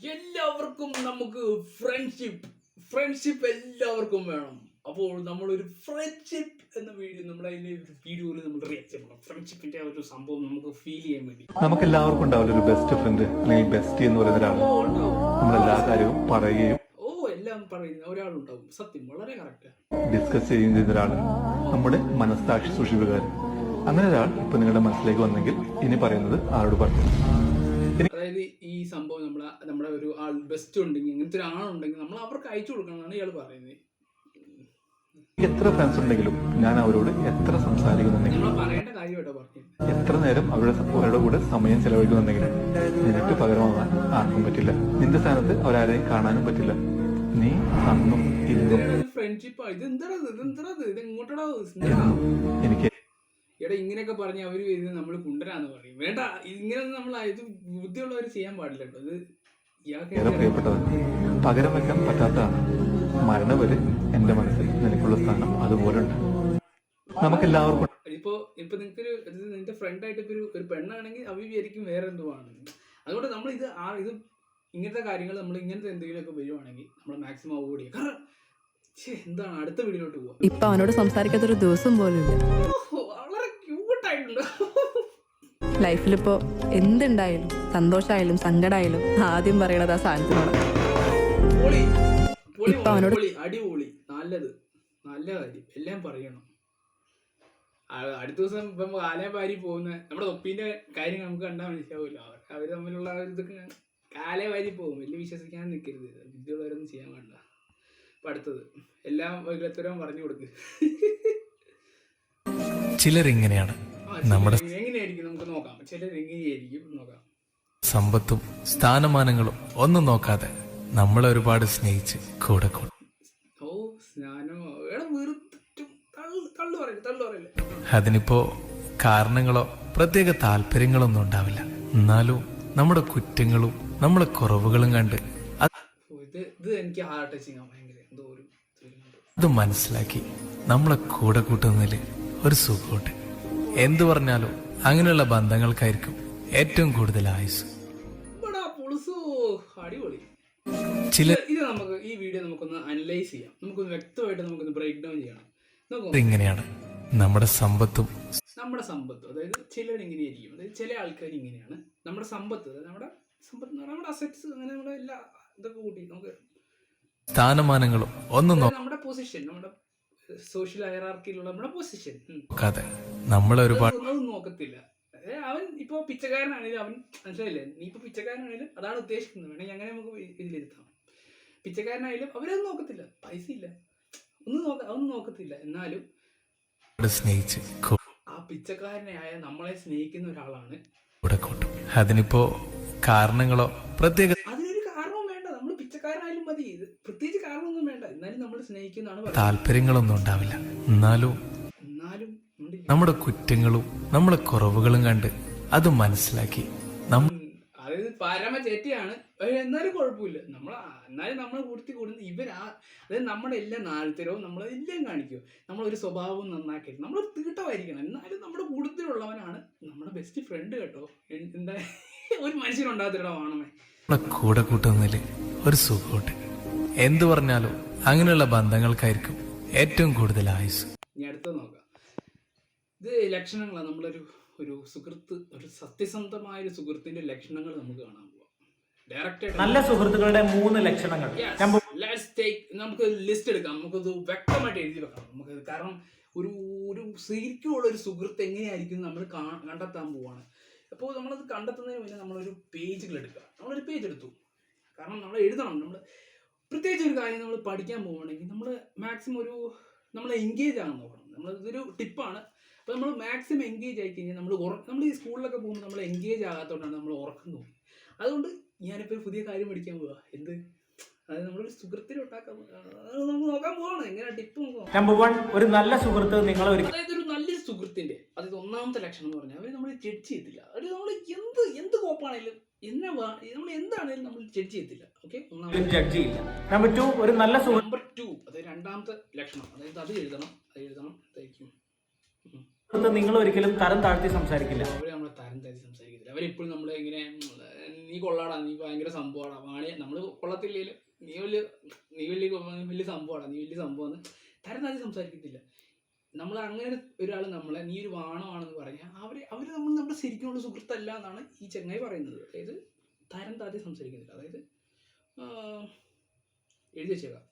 എല്ലാവർക്കും നമുക്ക് ഫ്രണ്ട്ഷിപ്പ് എല്ലാവർക്കും വേണം. അപ്പോൾ നമ്മളൊരു ഫ്രണ്ട്ഷിപ്പ് എന്ന വീഡിയോ നമ്മളതിൻ്റെ വീഡിയോയിൽ നമ്മൾ റിയാക്ട് ചെയ്യണം. ഫ്രണ്ട്ഷിപ്പിന്റെ ആ ഒരു സംഭവം നമുക്ക് ഫീൽ ചെയ്യാൻ വേണ്ടി നമുക്ക് എല്ലാവർക്കും ഉണ്ടാവില്ല ഒരു ബെസ്റ്റ് ഫ്രണ്ട് അല്ലെങ്കിൽ ബെസ്റ്റ് എന്ന് പറയുന്ന ഒരാൾ. നമ്മളെല്ലാ കാര്യവും പറയുകയും എല്ലാം പറയുന്ന ഒരാളുണ്ടാവും. സത്യം, വളരെ കറക്റ്റ്. ഡിസ്കസ് ചെയ്യുകയും ചെയ്യുന്ന ഒരാൾ, നമ്മുടെ മനസ്സാക്ഷി സൂക്ഷിപ്പുകാരൻ. അങ്ങനെ ഒരാൾ ഇപ്പൊ നിങ്ങളുടെ മനസ്സിലേക്ക് വന്നെങ്കിൽ ഇനി പറയുന്നത് ആരോട് പറഞ്ഞു. അതായത് ഈ സംഭവം നമ്മുടെ ഒരു ആൾ ബെസ്റ്റ് ഉണ്ടെങ്കിൽ, ഇങ്ങനത്തെ ഒരു ആളുണ്ടെങ്കിൽ നമ്മൾ അവർക്ക് അയച്ചു കൊടുക്കണമെന്നാണ് ഇയാൾ പറയുന്നത്. എത്ര ഫ്രണ്ട്സ് ഉണ്ടെങ്കിലും ഞാൻ അവരോട് എത്ര സംസാരിക്കുന്നുണ്ടെങ്കിലും പറയേണ്ട കാര്യമായിട്ടോ പറഞ്ഞു, എത്ര നേരം അവരുടെ കൂടെ സമയം ചെലവഴിക്കുന്നുണ്ടെങ്കിലും നിനക്ക് പകരമാവാൻ ആർക്കും പറ്റില്ല. നിന്റെ സ്ഥാനത്ത് അവരാരെയും കാണാനും പറ്റില്ല. നീ അന്നും ഇന്നും ഫ്രണ്ട്ഷിപ്പ് എനിക്ക് എടാ ഇങ്ങനെയൊക്കെ പറഞ്ഞ് അവര് വരുന്നത് നമ്മൾ കുണ്ടരാന്ന് പറയും. വേണ്ട, ഇങ്ങനെയൊന്നും നമ്മൾ ഇത് ബുദ്ധിയുള്ളവർ ചെയ്യാൻ പാടില്ല കേട്ടോ. ഇത് ഏറെ പ്രിയപ്പെട്ടതാണ്, പകരം വെക്കാൻ പറ്റാത്തതാണ്. മരണം വരെ എന്റെ മനസ്സിൽ നിനക്കുള്ള സ്ഥാനം അതുപോലെ ഉണ്ട്. നമുക്കെല്ലാവർക്കും ഇപ്പൊ നിങ്ങൾക്കൊരു നിന്റെ ഫ്രണ്ടായിട്ട് ഇപ്പൊ ഒരു പെണ്ണാണെങ്കിൽ അവ വിചാരിക്കും വേറെ എന്തോ ആണ്. അതുകൊണ്ട് നമ്മൾ ഇത് ഇങ്ങനത്തെ കാര്യങ്ങൾ നമ്മൾ ഇങ്ങനത്തെ എന്തെങ്കിലുമൊക്കെ വരുവാണെങ്കിൽ നമ്മൾ മാക്സിമം അവോയ്ഡ് ചെയ്യുക. കാരണം എന്താണ് അടുത്ത വീഡിയോയിലോട്ട് പോവാ. ഇപ്പൊ അവനോട് സംസാരിക്കാത്തൊരു ദിവസം പോലും ഇല്ല. വളരെ ക്യൂട്ടായിട്ടുണ്ട്. ലൈഫിലിപ്പോ എന്തുണ്ടായാലും സന്തോഷമായാലും സങ്കടമായാലും ആദ്യം പറയണത് ആ സാധനത്തിനോട്. ഇപ്പൊ അവനോട് അടിപൊളി, നല്ലത്, നല്ല കാര്യം എല്ലാം പറയണം. അടുത്ത ദിവസം ഇപ്പം കാലേ പാരി പോകുന്ന നമ്മുടെ തൊപ്പീന്റെ കാര്യം നമുക്ക് കണ്ടാൽ മനസ്സിലാവില്ല. അവര് തമ്മിലുള്ള ഇതൊക്കെ കാലേ വാരി പോകും. വലിയ വിശ്വസിക്കാൻ നിൽക്കരുത്, വിദ്യയുള്ളവരൊന്നും ചെയ്യാൻ പാടില്ല. അപ്പൊ അടുത്തത് എല്ലാം വൈകുന്നേരം പറഞ്ഞു കൊടുക്ക്. ചിലരിങ്ങനെയാണ്, നമ്മുടെ എങ്ങനെയായിരിക്കും നമുക്ക് നോക്കാം. ചിലർ എങ്ങനെയായിരിക്കും നോക്കാം. സമ്പത്തും സ്ഥാനമാനങ്ങളും ഒന്നും നോക്കാതെ നമ്മളെ ഒരുപാട് സ്നേഹിച്ച് കൂടെ കൂടും. അതിനിപ്പോ കാരണങ്ങളോ പ്രത്യേക താല്പര്യങ്ങളൊന്നും ഉണ്ടാവില്ല. എന്നാലും നമ്മുടെ കുറ്റങ്ങളും നമ്മളെ കുറവുകളും കണ്ട് അത് മനസ്സിലാക്കി നമ്മളെ കൂടെ കൂട്ടുന്നതിൽ ഒരു സുഖമുണ്ട്. എന്തു പറഞ്ഞാലും അങ്ങനെയുള്ള ബന്ധങ്ങൾക്കായിരിക്കും ഏറ്റവും കൂടുതൽ ആയുസ്. ചില നമുക്ക് ഈ വീഡിയോ നമുക്കൊന്ന് അനലൈസ് ചെയ്യാം, നമുക്കൊന്ന് വ്യക്തമായിട്ട് നമുക്കൊന്ന് ബ്രേക്ക് ഡൗൺ ചെയ്യണം. ഇങ്ങനെയാണ് നമ്മുടെ സമ്പത്ത്, അതായത് ചിലർ ഇങ്ങനെയായിരിക്കും. അതായത് ചില ആൾക്കാർ ഇങ്ങനെയാണ്. നമ്മുടെ സമ്പത്ത്, അതായത് നമ്മുടെ അസറ്റ്സ്, അങ്ങനെ നമ്മുടെ എല്ലാ ഇതൊക്കെ കൂട്ടി നമുക്ക് സ്ഥാനമാനങ്ങളും ഒന്നും നമ്മുടെ പൊസിഷൻ, നമ്മുടെ സോഷ്യൽ ഹയറാർക്കിയിലുള്ള നമ്മുടെ പൊസിഷൻ നോക്കാതെ നമ്മളെ ഒരുപാട് ഒന്നും നോക്കത്തില്ല. അവൻ ഇപ്പൊ പിച്ചക്കാരനാണെങ്കിലും അവൻ മനസ്സിലായില്ലേ, നീ ഇപ്പൊ പിച്ചക്കാരനാണെങ്കിലും അതാണ് ഉദ്ദേശിക്കുന്നത്. വേണമെങ്കിൽ അങ്ങനെ നമുക്ക് ഇതിലിരുത്താം. പിച്ചക്കാരനായാലും അവരൊന്നും നോക്കത്തില്ല, പൈസ ഇല്ല, ഒന്നും നോക്കത്തില്ല. എന്നാലും സ്നേഹിച്ച് ആ പിച്ചക്കാരനായ നമ്മളെ സ്നേഹിക്കുന്ന ഒരാളാണ് കൂടെ കൂട്ടും. അതിനിപ്പോ കാരണങ്ങളോ പ്രത്യേക അതിനൊരു കാരണവും വേണ്ട. നമ്മൾ പിച്ചക്കാരനായാലും മതി, പ്രത്യേകിച്ച് കാരണമൊന്നും വേണ്ട. എന്നാലും നമ്മൾ സ്നേഹിക്കുന്നതാണ്. താല്പര്യങ്ങളൊന്നും ഉണ്ടാവില്ല. എന്നാലും നമ്മുടെ കുറ്റങ്ങളും നമ്മളെ കുറവുകളും കണ്ട് അത് മനസ്സിലാക്കി അതായത് പരമ ചേറ്റയാണ്, എന്നാലും കുഴപ്പമില്ല. എന്നാലും നമ്മളെ കൂട്ടി കൂടുന്നത് അതായത് നമ്മുടെ എല്ലാം നാളത്തരവും നമ്മളെല്ലാം കാണിക്കും. നമ്മളൊരു സ്വഭാവം നന്നാക്കിയിട്ട് നമ്മൾ തീട്ടമായിരിക്കണം. എന്നാലും നമ്മുടെ കൂട്ടത്തിലുള്ളവനാണ് നമ്മുടെ ബെസ്റ്റ് ഫ്രണ്ട് കേട്ടോ. എന്താ ഒരു മനുഷ്യനുണ്ടാകത്തിടമാണമേ. നമ്മളെ കൂടെ കൂട്ടുന്നതിൽ ഒരു സുഖമുണ്ട്. എന്തു പറഞ്ഞാലും അങ്ങനെയുള്ള ബന്ധങ്ങൾക്കായിരിക്കും ഏറ്റവും കൂടുതൽ ആയുസ്. ഇനി അടുത്ത് നോക്കാം. ഇത് ലക്ഷണങ്ങളാണ്. ഒരു സുഹൃത്ത്, ഒരു സത്യസന്ധമായ ഒരു സുഹൃത്തിന്റെ ലക്ഷണങ്ങൾ നമുക്ക് കാണാൻ പോവാം. നല്ല സുഹൃത്തുക്കളുടെ 3 ലക്ഷണങ്ങൾ നമുക്ക് ലിസ്റ്റ് എടുക്കാം. നമുക്കത് വ്യക്തമായിട്ട് എഴുതി വെക്കാം നമുക്ക്. കാരണം ഒരു ശരിക്കുള്ള ഒരു സുഹൃത്ത് എങ്ങനെയായിരിക്കും നമ്മൾ കണ്ടെത്താൻ പോവാണ്. അപ്പോൾ നമ്മളത് കണ്ടെത്തുന്നതിന് മുന്നേ നമ്മളൊരു പേജുകൾ എടുക്കുക. നമ്മളൊരു പേജ് എടുത്തു, കാരണം നമ്മൾ എഴുതണം. നമ്മൾ പ്രത്യേകിച്ച് ഒരു കാര്യം നമ്മൾ പഠിക്കാൻ പോവുകയാണെങ്കിൽ നമ്മൾ മാക്സിമം നമ്മൾ എൻഗേജ് ആകാൻ നോക്കണം. ഇതൊരു ടിപ്പാണ്. അപ്പോൾ നമ്മൾ മാക്സിമം എൻഗേജ് ആയി കഴിഞ്ഞാൽ നമ്മൾ ഈ സ്കൂളിലൊക്കെ പോകുമ്പോൾ നമ്മൾ എൻഗേജ് ആകാത്തതുകൊണ്ടാണ് നമ്മൾ ഉറക്കം തോന്നുന്നത്. അതുകൊണ്ട് ഞാനിപ്പോൾ ഒരു പുതിയ കാര്യം പഠിക്കാൻ പോവുക. അതായത് നമ്മളൊരു സുഹൃത്തിനെ ഉണ്ടാക്കാൻ നമ്മൾ നോക്കാൻ പോവാണ്. എങ്ങനെ ടിപ്പ് നോക്കാം. നമ്പർ 1, ഒരു നല്ല സുഹൃത്ത് നിങ്ങളെ അതായത് ഒരു നല്ലൊരു സുഹൃത്തിന്റെ അതായത് ഒന്നാമത്തെ ലക്ഷണം എന്ന് പറഞ്ഞാൽ അവർ നമ്മൾ ജഡ്ജ് ചെയ്യത്തില്ല. അവർ നമ്മൾ എന്ത് കോപ്പാണെങ്കിലും നമ്മൾ എന്താണെങ്കിലും നമ്മൾ ജഡ്ജ് ചെയ്യത്തില്ല. ഓക്കെ, ജഡ്ജ് ചെയ്യില്ല. നമ്പർ 2, ഒരു നല്ല സുഹൃത്ത്. നമ്പർ 2, അതായത് രണ്ടാമത്തെ ലക്ഷണം, അതായത് അത് എഴുതണം. ഇതായിരിക്കും നിങ്ങൾ ഒരിക്കലും തരം താഴ്ത്തി സംസാരിക്കില്ല. അവർ നമ്മളെ തരം താഴ്ത്തി സംസാരിക്കത്തില്ല. അവരെപ്പോഴും നമ്മളെ ഇങ്ങനെ നീ കൊള്ളാടാ, നീ ഭയങ്കര സംഭവമാടാ, വാണി നമ്മൾ കൊള്ളത്തില്ലേലും നീ വലിയ സംഭവമാടാ, നീ വലിയ സംഭവമാണ് തരം താഴ്ത്തി സംസാരിക്കത്തില്ല. നമ്മൾ അങ്ങനെ ഒരാൾ നമ്മളെ നീ ഒരു വാണമാണെന്ന് പറഞ്ഞാൽ അവർ നമ്മൾ നമ്മുടെ ശരിക്കുമുള്ള സുഹൃത്തല്ല എന്നാണ് ഈ ചങ്ങായി പറയുന്നത്. അതായത് തരം താഴ്ത്തി സംസാരിക്കുന്നില്ല. അതായത് എഴുതി വെച്ചേക്കാം.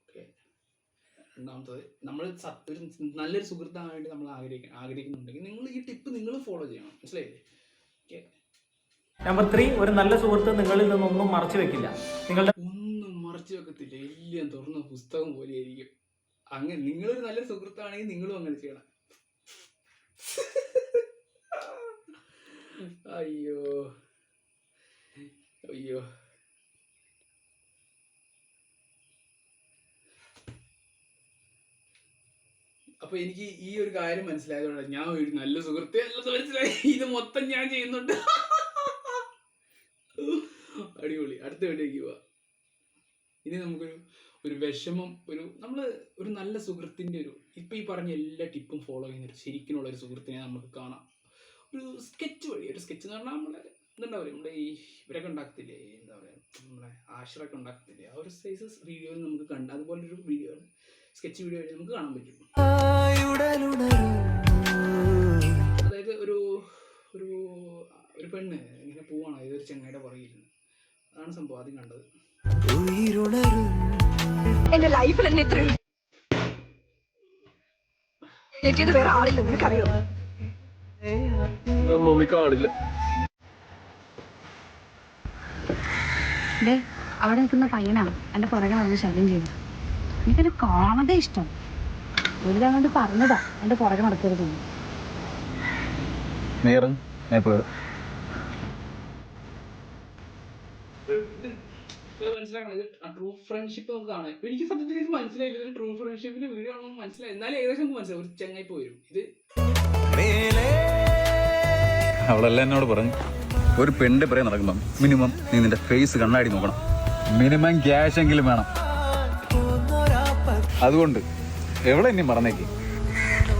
ഓക്കെ. രണ്ടാമത്തത്, നമ്മൾ ഒരു നല്ലൊരു സുഹൃത്താകാൻ വേണ്ടി നമ്മൾ ആഗ്രഹിക്കുന്നുണ്ടെങ്കിൽ നിങ്ങൾ ഈ ടിപ്പ് നിങ്ങൾ ഫോളോ ചെയ്യണം. മനസ്സിലായില്ലേ? ഓക്കെ. നമ്പർ 3, ഒരു നല്ല സുഹൃത്ത് നിങ്ങളിൽ നിന്നൊന്നും മറച്ചു വെക്കില്ല. നിങ്ങളുടെ ഒന്നും മറച്ചു വെക്കത്തില്ല. എല്ലാം തുറന്ന പുസ്തകം പോലെ ആയിരിക്കും. അങ്ങനെ നിങ്ങളൊരു നല്ല സുഹൃത്താണെങ്കിൽ നിങ്ങളും അങ്ങനെ ചെയ്യണം. അയ്യോ അയ്യോ. അപ്പൊ എനിക്ക് ഈ ഒരു കാര്യം മനസ്സിലായതുകൊണ്ട് ഞാൻ ഒരു നല്ല സുഹൃത്തെ അല്ലെന്ന് മനസ്സിലായി. ഇത് മൊത്തം ഞാൻ ചെയ്യുന്നുണ്ട്. അടിപൊളി. അടുത്ത വീട്ടിലേക്ക് പോവാ. ഇനി നമുക്കൊരു വിഷമം, നമ്മൾ ഒരു നല്ല സുഹൃത്തിൻ്റെ ഇപ്പൊ ഈ പറഞ്ഞ എല്ലാ ടിപ്പും ഫോളോ ചെയ്യുന്ന ശരിക്കുള്ള ഒരു സുഹൃത്തിനെ നമുക്ക് കാണാം. ഒരു സ്കെച്ച് വഴി. ഒരു സ്കെച്ച് എന്ന് പറഞ്ഞാൽ നമ്മളെ എന്താ പറയുക, നമ്മുടെ ഈ ഇവരൊക്കെ ഉണ്ടാക്കത്തില്ലേ, എന്താ പറയുക, നമ്മുടെ ആഷറൊക്കെ ഉണ്ടാക്കത്തില്ലേ, ആ ഒരു സൈസ് വീഡിയോയിൽ നമുക്ക് കണ്ട് അതുപോലൊരു വീഡിയോ സ്കെച്ച് വീഡിയോ വഴി നമുക്ക് കാണാൻ പറ്റും. അതായത് ഒരു പെണ്ണ് ഇങ്ങനെ പോവാണ് ഏതൊരു ചെങ്ങായിയുടെ പുറകിലിരുന്ന്. അതാണ് സംഭവം ആദ്യം കണ്ടത്. എന്റെ ലൈഫിൽ എന്നെ ഇത്രയും വേറെ ആളില്ല, നിനക്കറിയോ? കാണില്ല. അവിടെ നിൽക്കുന്ന പയ്യനാണ് എന്റെ പുറകെ വന്ന് ശല്യം ചെയ്തു. എനിക്കെന്നെ കാണാതെ ഇഷ്ടം. ഒരു തവണ പറഞ്ഞതാ എന്റെ പുറകെ നടക്കരുത്. മനസ്സിലാക്കണത് ട്രൂ ഫ്രണ്ട്ഷിപ്പ് നമുക്ക് കാണാം. എനിക്ക് സത്യത്തിൽ ഇത് മനസ്സിലായില്ല. ട്രൂ ഫ്രണ്ട്ഷിപ്പിന്റെ വീഡിയോ ആണെന്ന് മനസ്സിലായി. എന്നാലും ഏകദേശം നമുക്ക് മനസ്സിലാവും. ഒരു ചങ്ങായി പോരും. ഇത് അവളെല്ലാം എന്നോട് പറഞ്ഞു, ഒരു പെണ്ണിന്റെ പിറകെ നടക്കുമ്പം മിനിമം നീ നിന്റെ ഫേസ് കണ്ണാടി നോക്കണം, മിനിമം ക്യാഷ് എങ്കിലും വേണം. അതുകൊണ്ട് എവിടെ ഇനി മറന്നേക്ക്. ട്രൂ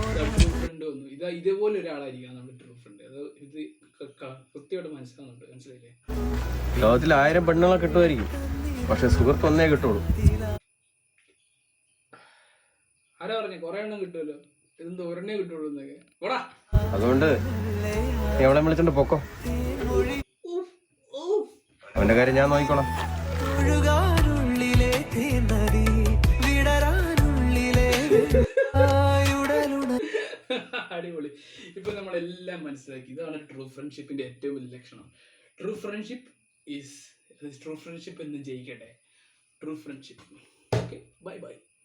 ഫ്രണ്ട് വന്നു. ഇതേപോലെ ഒരാളായിരിക്കാം നമ്മുടെ ട്രൂ ഫ്രണ്ട്. ഇത് കൃത്യമായിട്ട് മനസ്സിലാവുന്നുണ്ട്. മനസ്സിലായില്ലേ? ലോകത്തിൽ 1000 പെണ്ണുങ്ങളെ കിട്ടുമായിരിക്കും, പക്ഷെ സുഹൃത്ത് ഒന്നേ കിട്ടുള്ളൂ. ആരാ പറഞ്ഞേ കുറെ എണ്ണം കിട്ടുമല്ലോ, ഇതെന്ത് ഒരെണ്ണേ കിട്ടുള്ളൂ എന്നൊക്കെ. ഓടാ. അതുകൊണ്ട് എവിടെ വിളിച്ചോണ്ട് പൊക്കോ, അവന്റെ കാര്യം ഞാൻ നോക്കിക്കോളാം. അടിപൊളി. ഇപ്പൊ നമ്മളെല്ലാം മനസ്സിലാക്കി. ഇതാണ് ട്രൂ ഫ്രണ്ട്ഷിപ്പിന്റെ ഏറ്റവും വലിയ ലക്ഷണം. ട്രൂ ഫ്രണ്ട്ഷിപ്പ് എന്നും ജയിക്കട്ടെ. True friendship. Okay, bye by.